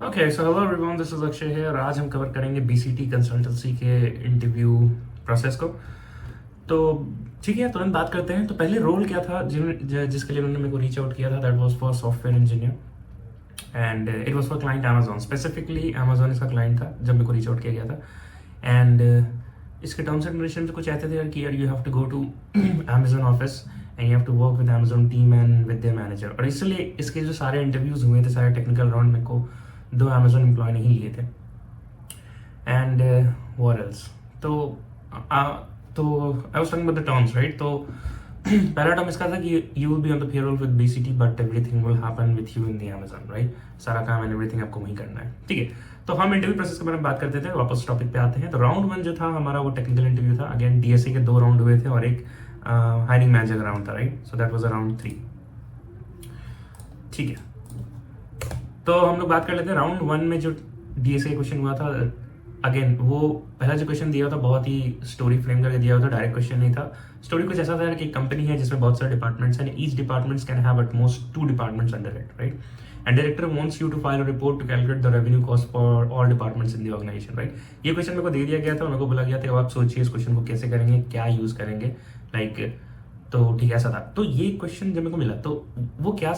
Okay so hello everyone, this is Akshay है और आज हम कवर करेंगे बीसीटी कंसल्टेंसी के इंटरव्यू प्रोसेस को। तो ठीक है, तुरंत बात करते हैं। तो पहले रोल क्या था जिसके लिए उन्होंने मेरे को रीच आउट किया था, that was for software engineer and it was for client Amazon. Specifically Amazon इसका क्लाइंट था जब मेरे को रीच आउट किया गया था। एंड इसके टर्म्स एंड कंडीशन में कुछ ऐसे थे यार कि यार you have to go to Amazon office and you have to work with Amazon team and with their manager. और इसलिए इसके जो सारे इंटरव्यूज हुए थे, सारे टेक्निकल राउंड, मेरे को दो अमेजोन एम्प्लॉय ने ही लिए थे। एंड व्हाट एल्स, तो तो I was talking about the terms, right. तो पहला टर्म इसका था कि you will be on the payroll with BCT but everything will happen with you in the Amazon, right. सारा काम एंड एवरीथिंग आपको वहीं करना है, ठीक है। तो हम इंटरव्यू प्रोसेस के बारे में बात करते थे, वापस टॉपिक पे आते हैं। तो राउंड 1 जो था हमारा, वो टेक्निकल इंटरव्यू था। अगेन डीएसए के 2 राउंड हुए थे और एक हायरिंग मैनेजर राउंड था, right. So that was around 3, ठीक है। तो हम लोग बात कर लेते हैं राउंड 1 में जो डीएसए क्वेश्चन हुआ था। अगेन वो पहला जो क्वेश्चन दिया था बहुत ही स्टोरी फ्रेम करके दिया हुआ था, डायरेक्ट क्वेश्चन नहीं था। स्टोरी कुछ ऐसा था कि कंपनी है जिसमें बहुत सारे डिपार्टमेंट्स हैं, each departments can have at most 2 departments under it, right. And director wants you to file a report to calculate the revenue cost for all departments in the organization, right. ये question मेरे को दे दिया गया था, मेरे को बोला गया था अब आप सोचिए इस क्वेश्चन को कैसे करेंगे, क्या यूज करेंगे, लाइक। तो ठीक है, ऐसा था। तो ये क्वेश्चन जब मेरे को मिला तो वो क्या,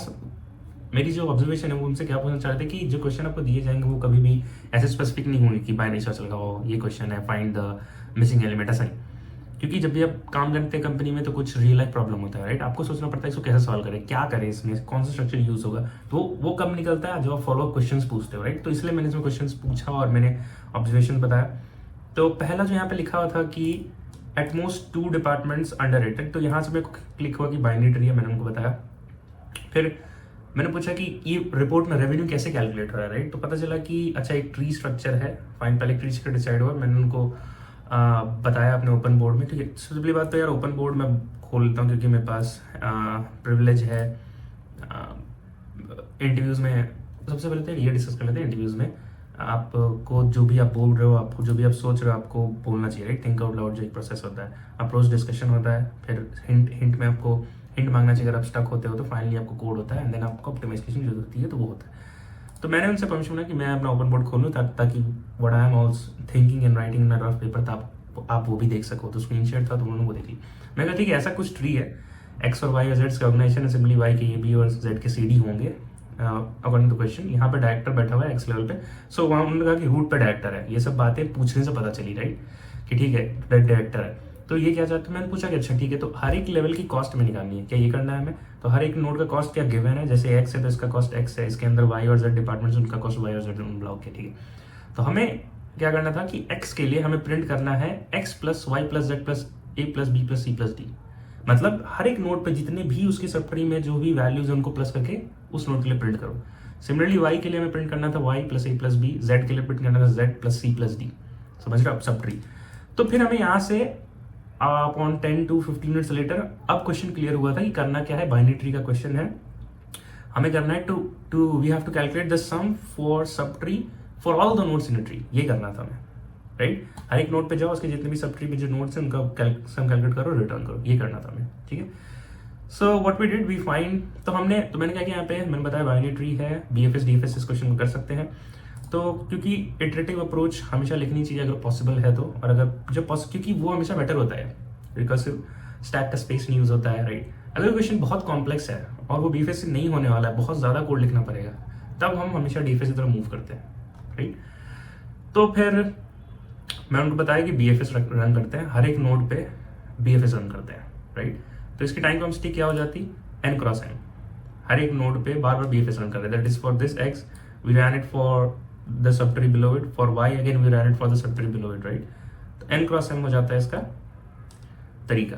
मेरी जो ऑब्जर्वेशन है वो उनसे क्या पूछना चाह रहे थे कि जो क्वेश्चन आपको दिए जाएंगे वो कभी भी ऐसे स्पेसिफिक नहीं होंगे कि बाय नेचर लगाओ ये क्वेश्चन है, फाइंड द मिसिंग एलिमेंट, ऐसा नहीं। क्योंकि जब भी आप काम करते हैं कंपनी में तो कुछ रियल लाइफ प्रॉब्लम होता है, राइट। आपको सोचना पड़ता है इसको कैसे सॉल्व करें, क्या करें, इसमें कौन सा स्ट्रक्चर यूज होगा। तो वो कब निकलता है जब आप फॉलो अप क्वेश्चन पूछते हो, राइट। तो इसलिए मैंने इसमें क्वेश्चन पूछा और मैंने ऑब्जर्वेशन बताया। तो पहला जो यहाँ पे लिखा हुआ था कि एटमोस्ट 2 डिपार्टमेंट्स अंडर इट, तो यहाँ से मेरे को क्लिक हुआ कि बाइनरी ट्री है, मैंने उनको बताया। फिर मैंने पूछा कि ये रिपोर्ट में रेवेन्यू कैसे कैलकुलेट हो रहा है, राइट। तो पता चला कि अच्छा एक ट्री स्ट्रक्चर है, फाइन। पहले ट्री स्ट्रक्चर डिसाइड हुआ, मैंने उनको बताया अपने ओपन बोर्ड में, ठीक है। सबसे पहली बात तो यार ओपन बोर्ड मैं खोल लेता हूँ क्योंकि मेरे पास प्रिविलेज है इंटरव्यूज़ में। सबसे पहले तो ये डिस्कस कर लेते हैं इंटरव्यूज़ में आपको जो भी आप बोल रहे हो, आपको जो भी आप सोच रहे हो, आपको बोलना चाहिए, राइट। थिंक आउट लाउड जो एक प्रोसेस होता है, अप्रोच डिस्कशन होता है, फिर हिंट में आपको हिंट मांगना चाहिए। अगर आप स्टक होते हो तो फाइनली आपको कोड होता है एंड देन आपको ऑप्टिमाइजेशन जो होती है तो वो होता है। तो मैंने उनसे परमिशन मांगा कि मैं अपना ओपन बोर्ड खोलूँ ताकि what I am also thinking and writing in rough paper था आप वो भी देख सको। तो स्क्रीन शेयर था तो उन्होंने वो देख ली। मैं कहा ठीक है, ऐसा कुछ ट्री है, एक्स और वाई और जेड के ऑर्गेनाइजेशन है, सिंपली वाई के ए बी और जेड के सी डी होंगे अकॉर्डिंग टू क्वेश्चन। यहाँ पे डायरेक्टर बैठा हुआ है एक्स लेवल पे। सो वहाँ उन्होंने कहा कि रूट पे डायरेक्टर है। ये सब बातें पूछने से पता चली, राइट, कि ठीक है डायरेक्टर है। तो ये क्या चाहते, मैंने पूछा कि अच्छा ठीक है, तो हर एक लेवल की कॉस्ट में निकालनी है, क्या ये करना है हमें। तो हर एक नोड का कॉस्ट क्या गिवन है, जैसे एक्स है तो इसका कॉस्ट एक्स है, इसके अंदर वाई और जेड डिपार्टमेंट्स उनका कॉस्ट वाई और जेड ब्लॉक है, ठीक है। तो हमें क्या करना था कि एक्स के लिए हमें प्रिंट करना है X plus Y plus Z plus A plus B plus C plus D. मतलब हर एक नोड पे जितने भी उसकी सब ट्री में जो भी वैल्यूज है उनको प्लस करके उस नोड के लिए प्रिंट करो। सिमिलरली वाई के लिए हमें प्रिंट करना था Y plus A plus B, Z के लिए प्रिंट करना था Z plus C plus D. समझ रहे हो आप, सब ट्री। तो फिर हमें यहाँ से अपॉन 10 to 15 मिनट्स लेटर अब क्वेश्चन क्लियर हुआ था कि करना क्या है। बाइनरी ट्री का क्वेश्चन है, हमें करना है to we have to calculate the sum for subtree for all the nodes in tree. ये करना था हमें, राइट। हर एक नोड पे जाओ, उसके जितने भी सब ट्री में जो नोड्स हैं उनका सम कैलकुलेट करो, रिटर्न करो, ये करना था हमें, ठीक है। So what we did we find, तो मैंने क्या किया यहाँ पे, मैंने बताया बाइनरी ट्री है, बीएफएस डीएफएस इस क्वेश्चन को कर सकते हैं। तो क्योंकि इटरेटिव अप्रोच हमेशा लिखनी चाहिए अगर पॉसिबल है तो, और अगर जब क्योंकि वो हमेशा बेटर होता है, रिकर्सिव स्टैक का स्पेस नहीं यूज होता है, राइट। अगर क्वेश्चन बहुत कॉम्प्लेक्स है और वो बीएफएस से नहीं होने वाला है, बहुत ज्यादा कोड लिखना पड़ेगा, तब हम हमेशा डीएफएस की तरफ मूव करते हैं, राइट। तो फिर मैं उनको बताया कि बीएफएस रन करते हैं, हर एक नोड पे बीएफएस रन करते हैं, राइट। तो इसकी टाइम कॉन्स्टेंट क्या हो जाती, n क्रॉस n। हर एक नोड पे बार बार बीएफएस रन कर रहे हैं। That is for this x we run it for the subtree below it, for y again we run it for the subtree below it, right. तो n cross m हो जाता है इसका तरीका,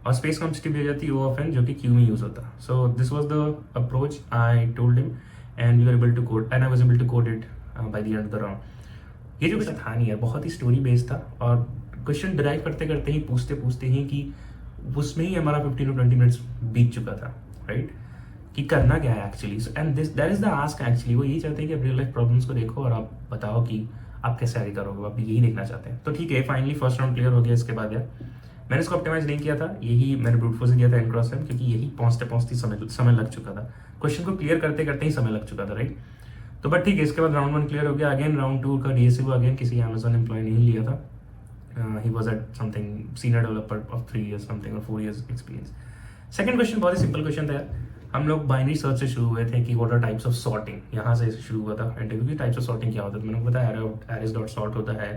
और स्पेस कॉन्स्टेंट भी हो जाती है O ऑफ n जो कि क्यू में यूज होता है। So this was the approach I told him and we were able to code and I was able to code it by the end of the round. ये जो question था नहीं यार, बहुत ही स्टोरी बेस्ड था और क्वेश्चन डिराइव करते करते ही पूछते पूछते ही कि उसमें ही हमारा 15 to 20 मिनट्स बीत चुका था, राइट, कि करना क्या है actually. And this that is the ask actually. वो यही चाहते हैं कि आप रियल लाइफ प्रॉब्लम्स को देखो और आप बताओ कि आप कैसे आगे करोगे, आप यही देखना चाहते हैं। तो ठीक है, फाइनली फर्स्ट राउंड क्लियर हो गया। इसके बाद यार मैंने इसको ऑप्टिमाइज नहीं किया था, यही मैंने ब्रूट फोर्स किया था n क्रॉस m, क्योंकि यही पहुंचते पहुंचते समय लग चुका था, क्वेश्चन को क्लियर करते करते ही समय लग चुका था, राइट। तो बट ठीक है, इसके बाद राउंड 1 क्लियर हो गया। अगेन राउंड 2 का डीएससी को अगेन किसी अमेजोन एम्प्लॉय नहीं लिया था। He was at something senior developer of 3 years something और 4 years एक्सपीरियंस। सेकंड क्वेश्चन बहुत ही सिंपल क्वेश्चन था यार। हम लोग बाइनरी सर्च से शुरू हुए थे कि what are types of sorting, यहाँ से शुरू हुआ था इंटरव्यू की। टाइप्स ऑफ सॉर्टिंग क्या होता है, मैंने बताया एरेज डॉट सॉर्ट होता है,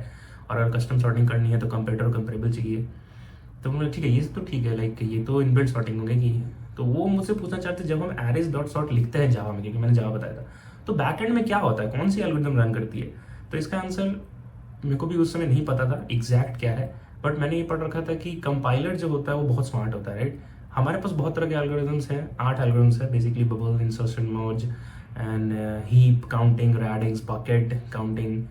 और अगर कस्टम सॉर्टिंग करनी है तो कंपेरेटर और कंपेरेबल चाहिए। तो मैंने ठीक है, ये तो ठीक है, लाइक ये तो इनबिल्ट सॉर्टिंग हो गई। तो वो मुझसे पूछना चाहते जब हम एरेज डॉट सॉर्ट लिखते हैं जावा में, क्योंकि मैंने जावा बताया था, तो बैक एंड में क्या होता है, कौन सी एल्गोरिथम रन करती है। तो इसका आंसर मेरे को भी उस समय नहीं पता था एग्जैक्ट क्या है, बट मैंने ये पढ़ रखा था कि कंपाइलर जो होता है वो बहुत स्मार्ट होता है, राइट। हमारे पास बहुत तरह के एल्गोरिथम्स हैं, 8 एल्गोरिथम्स हैं basically, bubble, insertion, merge and heap, counting, radix, bucket counting,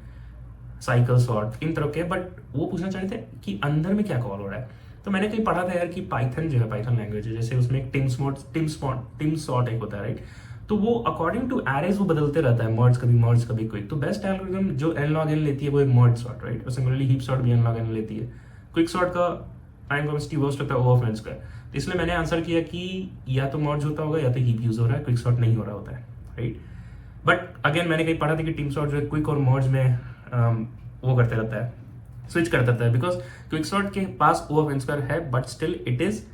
cycle, sort, इन तरह के। बट वो पूछना चाहते थे कि अंदर में क्या कॉल हो रहा है। तो मैंने कहीं पढ़ा था यार कि पाइथन जो है, पाइथन लैंग्वेज है, जैसे उसमें एक टिम सॉर्ट एक होता है, राइट। तो वो अकॉर्डिंग टू एरेज वो बदलते रहता है, मर्ज कभी क्विक। तो बेस्ट एल्गोरिथम जो एन लॉग एन लेती है वो है मर्ज सॉर्ट, राइट। और सिमिलरली हीप सॉर्ट भी एन लॉग एन लेती है। क्विक सॉर्ट का टाइम कॉन्स्टेंट वर्स्ट होता है O ऑफ n स्क्वायर। तो इसलिए मैंने आंसर किया कि या तो मर्ज होता होगा या तो हीप यूज हो रहा है, क्विक सॉर्ट नहीं हो रहा होता है, राइट। बट अगेन मैंने कहीं पढ़ा था कि टीम सॉर्ट जो है क्विक और मर्ज में वो करते रहता है, स्विच करता रहता है, बिकॉज क्विक सॉर्ट के पास O ऑफ n स्क्वायर है, but still it is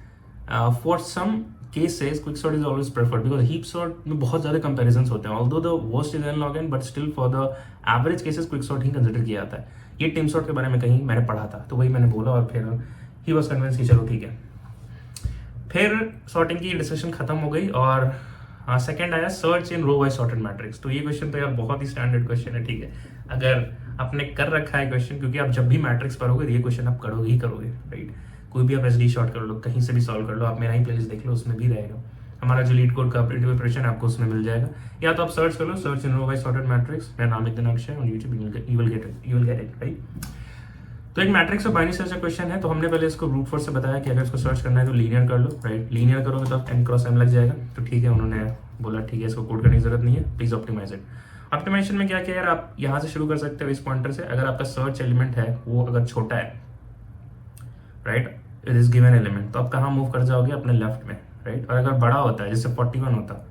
for some cases quick sort is always preferred because heap sort में बहुत ज़्यादा comparisons होते हैं, although the worst is n log n, but still for the average cases quick sort he consider किया जाता है। ये team sort के बारे में कहीं मैंने पढ़ा था, तो वही मैंने बोला, और फिर ही वॉज कन्विंस कि चलो ठीक है। फिर सॉर्टिंग की डिस्कशन खत्म हो गई, और सेकंड आया search in row wise sorted matrix. तो ये क्वेश्चन तो यार बहुत ही स्टैंडर्ड क्वेश्चन है, ठीक है। अगर आपने कर रखा है क्वेश्चन, क्योंकि आप जब भी मैट्रिक्स पढ़ोगे तो ये क्वेश्चन आप करोगे ही करोगे, राइट। कोई भी आप SD शॉर्ट कर लो, कहीं से भी सॉल्व कर लो, आप मेरा ही प्लेलिस्ट देख लो, उसमें भी रहेगा। हमारा जो लीड कोड का इंटरव्यू प्रिपरेशन आपको उसमें मिल जाएगा, या तो आप सर्च कर लो, search in row wise sorted matrix, मेरा नाम लिख देना Akshay on YouTube, you will get it, right. तो एक मैट्रिक्स और बाइनरी सर्च का क्वेश्चन है। तो हमने पहले इसको ब्रूट फोर्स से बताया कि अगर इसको सर्च करना है तो लीनियर कर लो, राइट। लीनियर करोगे तो आप n क्रॉस m लग जाएगा। तो ठीक है, उन्होंने बोला ठीक है, इसको कोड करने की जरूरत नहीं है, प्लीज ऑप्टिमाइज इट। ऑप्टिमाइजेशन में क्या किया यार, आप यहाँ से शुरू कर सकते हो इस पॉइंटर से। अगर आपका सर्च एलिमेंट है वो अगर छोटा है, right, it is given element, तो आप कहाँ मूव कर जाओगे, अपने लेफ्ट में, राइट। और अगर बड़ा होता है जैसे 41 होता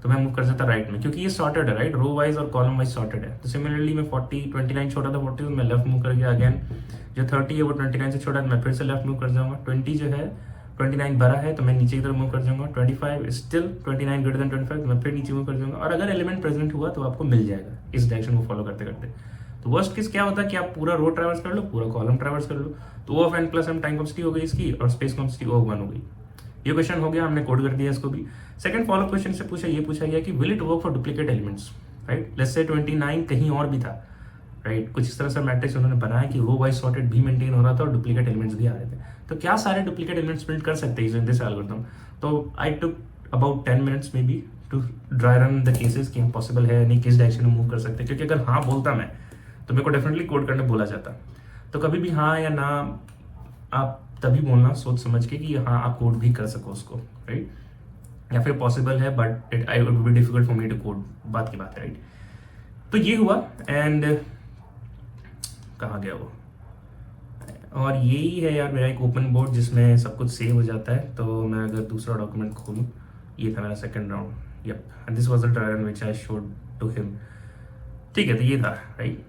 तो मैं मूव कर जाता राइट में, क्योंकि ये सॉर्टेड है, राइट, रो वाइज और कॉलम वाइज सॉर्टेड है। तो सिमिलरली मैं 29 छोटा था 40, तो मैं लेफ्ट मूव कर गया। अगेन जो 30 है वो 29 से छोटा है, मैं फिर से लेफ्ट मूव कर जाऊंगा। 20 जो है 29 बड़ा है तो मैं नीचे की तरफ मूव कर जाऊंगा। 25 स्टिल 29 ग्रेटर देन 25, तो मैं फिर नीचे मूव कर जाऊंगा। और अगर एलिमेंट प्रेजेंट हुआ तो आपको मिल जाएगा इस डायरेक्शन को फॉलो करते करते। तो वर्स्ट केस क्या होता है कि आप पूरा रो ट्रैवर्स कर लो, पूरा कॉलम ट्रैवर्स कर लो। तो O of n plus m time constant हो गई इसकी, और स्पेस कॉन्स्टेंट O ऑफ 1 हो गई। ये क्वेश्चन हो गया, हमने कोड कर दिया इसको भी। सेकंड फॉलो क्वेश्चन से पूछा गया कि will it work for duplicate elements, right. Let's say 29 कहीं और भी था, राइट। कुछ इस तरह से मैट्रिक्स उन्होंने बनाया कि रो वाइज सॉर्टेड भी मेंटेन हो रहा था और डुप्लीकेट एलिमेंट्स भी आ रहे थे। तो क्या सारे डुप्लीकेट एलिमेंट्स प्रिंट कर सकते हैं इन दिस एल्गोरिथम। तो I took about 10 minutes maybe to dry run the cases कि पॉसिबल है नहीं, किस डायरेक्शन में मूव कर सकते हैं। क्योंकि अगर हाँ बोलता मैं तो मेरे को डेफिनेटली कोड करने बोला जाता। तो कभी भी हाँ या ना आप तभी बोलना सोच समझ के कि हाँ आप कोड भी कर सको उसको, राइट। या फिर पॉसिबल है but it I would be difficult for me to code, बात की बात है, राइट। तो ये हुआ, एंड कहाँ गया वो, और यही है यार मेरा एक ओपन बोर्ड जिसमें सब कुछ सेव हो जाता है। तो मैं अगर दूसरा डॉक्यूमेंट खोलूँ, ये था मेरा second round, yup, and this was the trial in which I showed to him, ठीक है। तो ये था, राइट।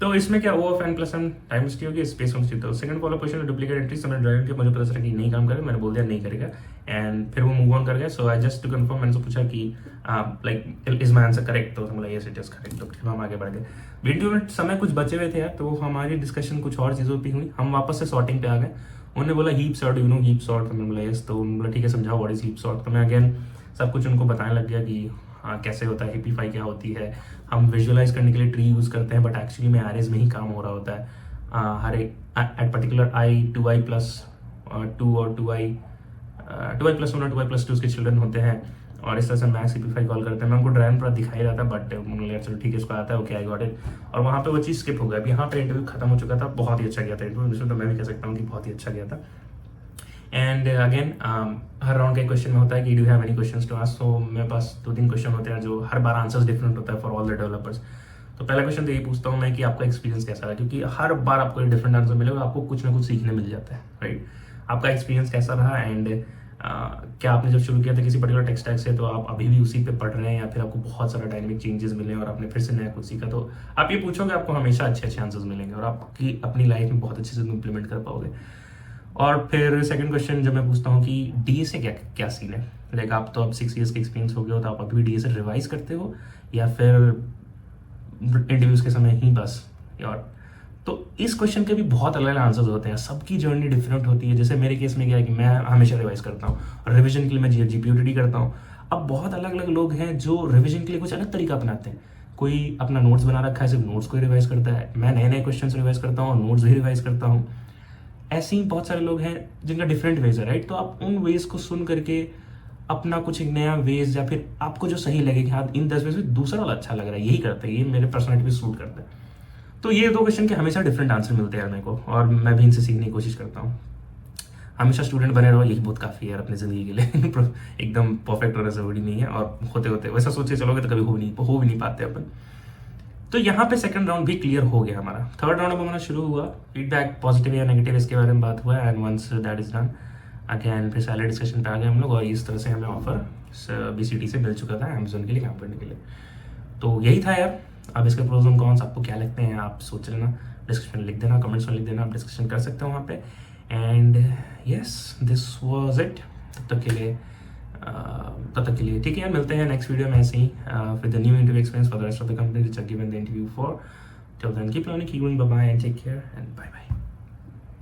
तो इसमें क्या O of n plus m time स्टी होगी, स्पेस कॉन्स्टेंट। तो second follow question duplicate entry से मैंने ड्राइव किया, मुझे पता चला कि नहीं काम करेगा, मैंने बोल दिया नहीं करेगा, एंड फिर वो मूव ऑन कर गया। सो आई जस्ट टू कंफर्म, मैंने पूछा कि like is my answer correct, तो बोला यस इट इज करेक्ट। तो फिर हम आगे बढ़ गए। वीडियो में समय कुछ बचे हुए थे यार, तो हमारी डिस्कशन कुछ और चीज़ों पर हुई। हम वापस से सॉर्टिंग पे आ गए। उन्होंने बोला heap sort, you know heap sort, तो मैंने बोला यस। तो उन्होंने बोला ठीक है समझाओ व्हाट इज हीप सॉर्ट। तो मैं अगेन सब कुछ उनको बताने लग गया कि हाँ कैसे होता है, हिपिफाई क्या होती है। हम विजुअलाइज करने के लिए ट्री यूज़ करते हैं, बट एक्चुअली में एरेज में ही काम हो रहा होता है। हर एक at particular i 2i plus 2 और 2i प्लस 1 और 2i प्लस 2 उसके चिल्ड्रन होते हैं, और इस तरह से मैक्स हिपिफाई कॉल करते हैं। मैं उनको ड्राइव पूरा दिखाई रहा था, बट उन्होंने चलो ठीक है इसको आता है, ओके आई गॉट इट। और वहाँ पे वो चीज़ स्किप हो गया। अब यहाँ पे इंटरव्यू खत्म हो चुका था, बहुत ही अच्छा गया था इंटरव्यू, इसमें तो मैं भी कह सकता हूँ कि बहुत ही अच्छा गया था। एंड अगेन हर राउंड के क्वेश्चन में होता है कि do have any questions to ask. तो मेरे पास 2-3 क्वेश्चन होते हैं जो हर बार आंसर्स डिफरेंट होता है फॉर ऑल द डेवलपर्स। तो पहला क्वेश्चन तो यही पूछता हूँ मैं कि आपका एक्सपीरियंस कैसा रहा, क्योंकि हर बार आपको एक डिफरेंट आंसर मिलेगा, आपको कुछ ना कुछ सीखने मिल जाता है, राइट। आपका एक्सपीरियंस कैसा रहा, एंड क्या आपने जब शुरू किया था किसी पर्टिकुलर टेक स्टैक से तो आप अभी भी उसी पे पढ़ रहे हैं, या फिर आपको बहुत सारा डायनेमिक चेंजेस मिले और आपने फिर से नया कुछ सीखा, तो आप ये पूछोगे आपको हमेशा अच्छे अच्छे आंसर्स मिलेंगे और आपकी अपनी लाइफ में बहुत अच्छे से इम्प्लीमेंट कर पाओगे। और फिर सेकंड क्वेश्चन जब मैं पूछता हूँ कि डीए से क्या क्या सीन है, लाइक आप तो अब 6 ईयर्स का एक्सपीरियंस हो गया हो, तो आप अभी भी डीए से रिवाइज करते हो या फिर इंटरव्यूज के समय ही बस? और तो इस क्वेश्चन के भी बहुत अलग अलग आंसर्स होते हैं, सबकी जर्नी डिफरेंट होती है। जैसे मेरे केस में क्या है कि मैं हमेशा रिवाइज करता हूँ और रिवीजन के लिए मैं जीपीयूटीडी करता हूँ। अब बहुत अलग अलग लोग हैं जो रिवीजन के लिए कुछ अलग तरीका अपनाते हैं। कोई अपना नोट्स बना रखा है, सिर्फ नोट्स को ही रिवाइज करता है। मैं नए नए क्वेश्चन रिवाइज करता हूँ और नोट्स भी रिवाइज करता हूँ। ऐसे ही बहुत सारे लोग हैं जिनका डिफरेंट वेज है, राइट? तो आप उन वेज को सुन करके अपना कुछ एक नया वेज, या फिर आपको जो सही लगे कि हाँ इन 10 वेज में दूसरा वाला अच्छा लग रहा है, यही करते हैं, ये मेरे पर्सनैलिटी पे सूट करता है। तो ये 2 क्वेश्चन के हमेशा डिफरेंट आंसर मिलते हैं मेरे को, और मैं भी इनसे सीखने की कोशिश करता हूँ। हमेशा स्टूडेंट बने रहो, यही बहुत काफ़ी है यार अपनी ज़िंदगी के लिए। एकदम परफेक्ट होना ज़रूरी नहीं है, और होते होते वैसा सोचे चलोगे तो कभी हो भी नहीं पाते अपन। तो यहाँ पे सेकंड राउंड भी क्लियर हो गया हमारा। थर्ड राउंड अब हमारा शुरू हुआ, फीडबैक पॉजिटिव या नेगेटिव इसके बारे में बात हुआ, and once that is done again फिर सैलरी डिस्कशन पे आ गए हम लोग, और इस तरह से हमें ऑफर बीसीटी से मिल चुका था अमेजोन के लिए काम करने के लिए। तो यही था यार। अब इसके प्रोज एंड कॉन्स आपको क्या लगते हैं आप सोच लेना, डिस्क्रिप्शन में लिख देना, कमेंट्स में लिख देना, आप डिस्कशन कर सकते हो वहाँ पे। And yes, this was it. तब तक के लिए ठीक है यार, मिलते हैं नेक्स्ट वीडियो में ऐसे ही with the new interview experience for the rest of the company which are given the interview for. Till then keep learning, keep growing, bye bye and take care and bye bye.